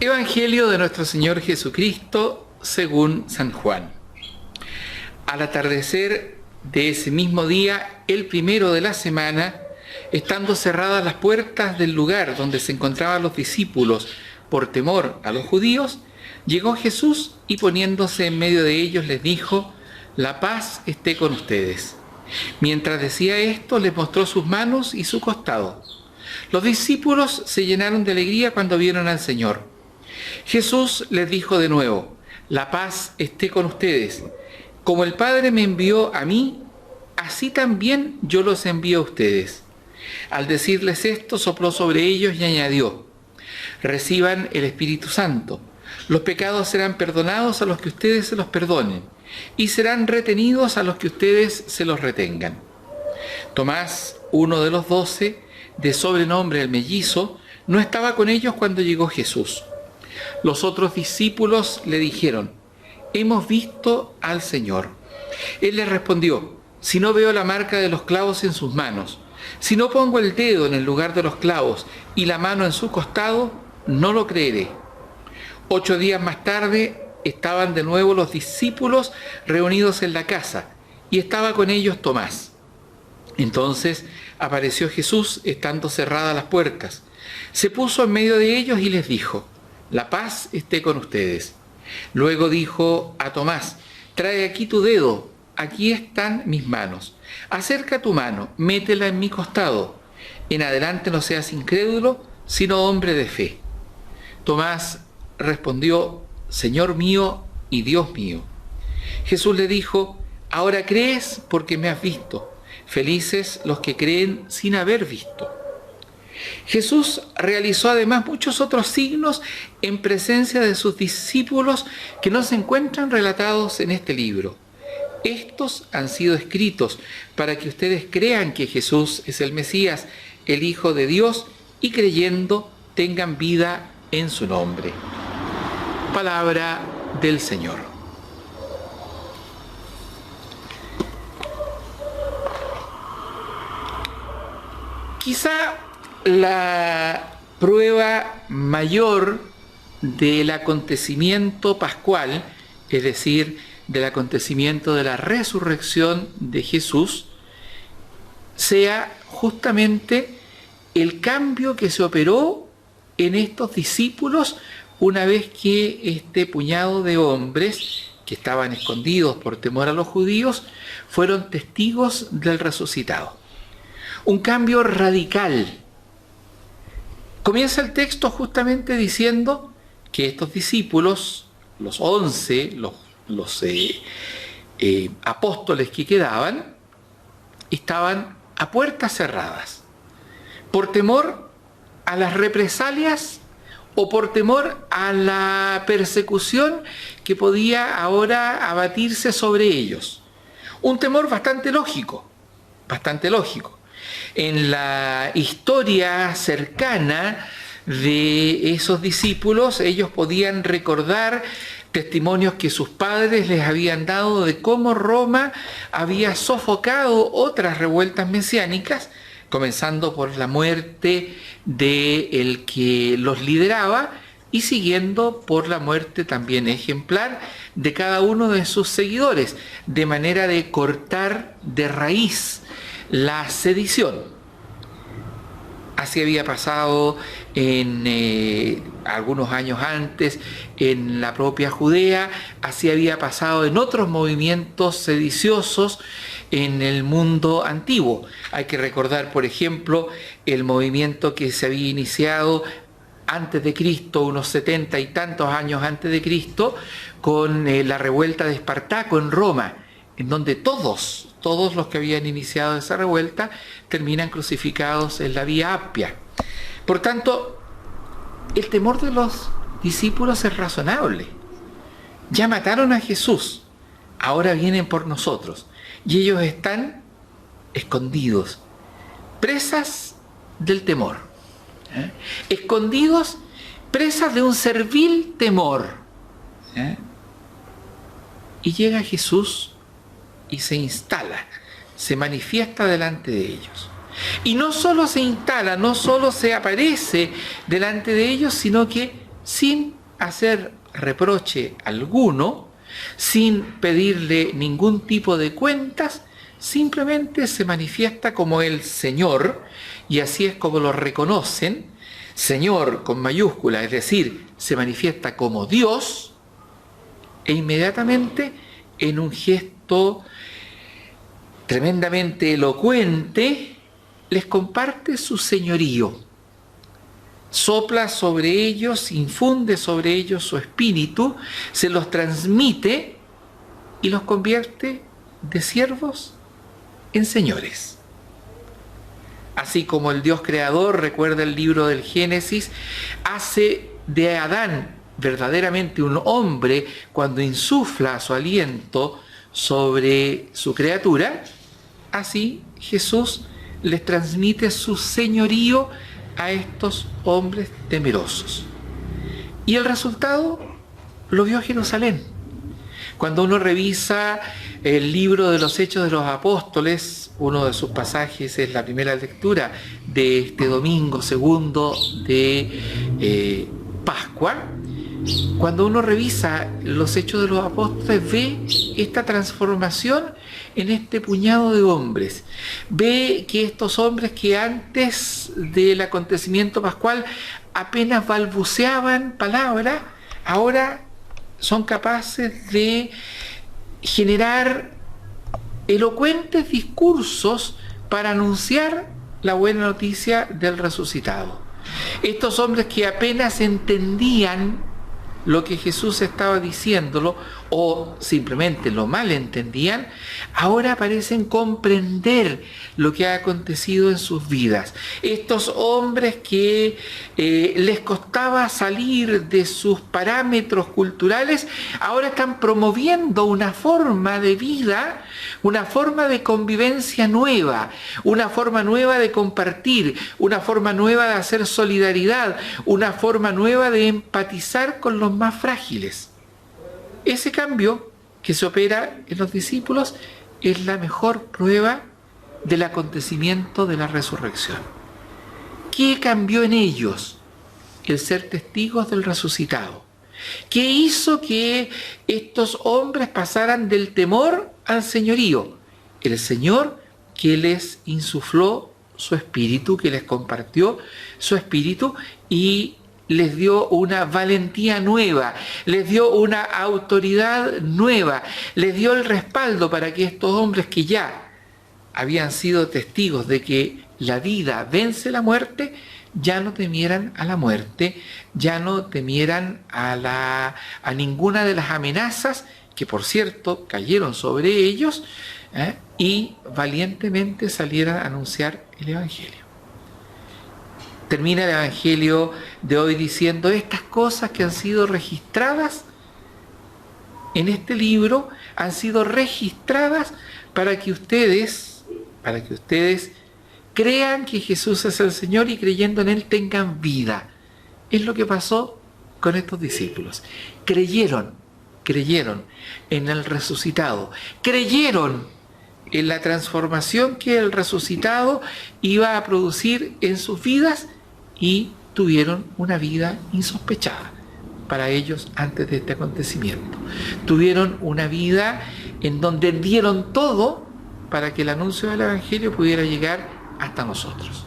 Evangelio de nuestro Señor Jesucristo según San Juan. Al atardecer de ese mismo día, el primero de la semana, estando cerradas las puertas del lugar donde se encontraban los discípulos por temor a los judíos, llegó Jesús y poniéndose en medio de ellos les dijo: «La paz esté con ustedes». Mientras decía esto, les mostró sus manos y su costado. Los discípulos se llenaron de alegría cuando vieron al Señor. Jesús les dijo de nuevo: «La paz esté con ustedes. Como el Padre me envió a mí, así también yo los envío a ustedes». Al decirles esto, sopló sobre ellos y añadió: «Reciban el Espíritu Santo. Los pecados serán perdonados a los que ustedes se los perdonen, y serán retenidos a los que ustedes se los retengan». Tomás, uno de los 12, de sobrenombre el Mellizo, no estaba con ellos cuando llegó Jesús. Los otros discípulos le dijeron: «Hemos visto al Señor». Él les respondió: «Si no veo la marca de los clavos en sus manos, si no pongo el dedo en el lugar de los clavos y la mano en su costado, no lo creeré». 8 días más tarde estaban de nuevo los discípulos reunidos en la casa, y estaba con ellos Tomás. Entonces apareció Jesús estando cerradas las puertas. Se puso en medio de ellos y les dijo: «La paz esté con ustedes». Luego dijo a Tomás: «Trae aquí tu dedo, aquí están mis manos. Acerca tu mano, métela en mi costado. En adelante no seas incrédulo, sino hombre de fe». Tomás respondió: «Señor mío y Dios mío». Jesús le dijo: «Ahora crees porque me has visto. Felices los que creen sin haber visto». Jesús realizó además muchos otros signos en presencia de sus discípulos que no se encuentran relatados en este libro. Estos han sido escritos para que ustedes crean que Jesús es el Mesías, el Hijo de Dios, y creyendo tengan vida en su nombre. Palabra del Señor. Quizá la prueba mayor del acontecimiento pascual, es decir, del acontecimiento de la resurrección de Jesús, sea justamente el cambio que se operó en estos discípulos una vez que este puñado de hombres que estaban escondidos por temor a los judíos fueron testigos del resucitado. Un cambio radical. Comienza el texto justamente diciendo que estos discípulos, los 11, los apóstoles que quedaban, estaban a puertas cerradas, por temor a las represalias o por temor a la persecución que podía ahora abatirse sobre ellos. Un temor bastante lógico. En la historia cercana de esos discípulos, ellos podían recordar testimonios que sus padres les habían dado de cómo Roma había sofocado otras revueltas mesiánicas, comenzando por la muerte del que los lideraba y siguiendo por la muerte también ejemplar de cada uno de sus seguidores, de manera de cortar de raíz la sedición. Así había pasado en algunos años antes en la propia Judea, así había pasado en otros movimientos sediciosos en el mundo antiguo. Hay que recordar, por ejemplo, el movimiento que se había iniciado antes de Cristo, unos 70 y tantos años antes de Cristo, con la revuelta de Espartaco en Roma, en donde todos los que habían iniciado esa revuelta terminan crucificados en la Vía Appia. Por tanto, el temor de los discípulos es razonable. Ya mataron a Jesús, ahora vienen por nosotros, y ellos están escondidos, presas del temor, escondidos, presas de un servil temor. Y llega Jesús y se instala, se manifiesta delante de ellos. Y no solo se instala, no solo se aparece delante de ellos, sino que sin hacer reproche alguno, sin pedirle ningún tipo de cuentas, simplemente se manifiesta como el Señor, y así es como lo reconocen, Señor con mayúscula, es decir, se manifiesta como Dios, e inmediatamente en un gesto tremendamente elocuente les comparte su señorío. Sopla sobre ellos, infunde sobre ellos su espíritu, se los transmite y los convierte de siervos en señores. Así como el Dios creador, recuerda el libro del Génesis, hace de Adán verdaderamente un hombre cuando insufla su aliento sobre su criatura, así Jesús les transmite su señorío a estos hombres temerosos. Y el resultado lo vio Jerusalén. Cuando uno revisa el libro de los Hechos de los Apóstoles, uno de sus pasajes es la primera lectura de este domingo segundo de Pascua. Cuando uno revisa los Hechos de los Apóstoles, ve esta transformación en este puñado de hombres. Ve que estos hombres que antes del acontecimiento pascual apenas balbuceaban palabras, ahora son capaces de generar elocuentes discursos para anunciar la buena noticia del resucitado. Estos hombres que apenas entendían lo que Jesús estaba diciéndolo o simplemente lo malentendían, ahora parecen comprender lo que ha acontecido en sus vidas. Estos hombres que les costaba salir de sus parámetros culturales, ahora están promoviendo una forma de vida, una forma de convivencia nueva, una forma nueva de compartir, una forma nueva de hacer solidaridad, una forma nueva de empatizar con los más frágiles. Ese cambio que se opera en los discípulos es la mejor prueba del acontecimiento de la resurrección. ¿Qué cambió en ellos? El ser testigos del resucitado. ¿Qué hizo que estos hombres pasaran del temor al señorío? El Señor que les insufló su espíritu, que les compartió su espíritu y les dio una valentía nueva, les dio una autoridad nueva, les dio el respaldo para que estos hombres que ya habían sido testigos de que la vida vence la muerte, ya no temieran a la muerte, ya no temieran a ninguna de las amenazas que, por cierto, cayeron sobre ellos, y valientemente salieran a anunciar el Evangelio. Termina el Evangelio de hoy diciendo estas cosas que han sido registradas en este libro, han sido registradas para que ustedes crean que Jesús es el Señor y creyendo en Él tengan vida. Es lo que pasó con estos discípulos. Creyeron en el resucitado, creyeron en la transformación que el resucitado iba a producir en sus vidas y tuvieron una vida insospechada para ellos antes de este acontecimiento. Tuvieron una vida en donde dieron todo para que el anuncio del Evangelio pudiera llegar hasta nosotros.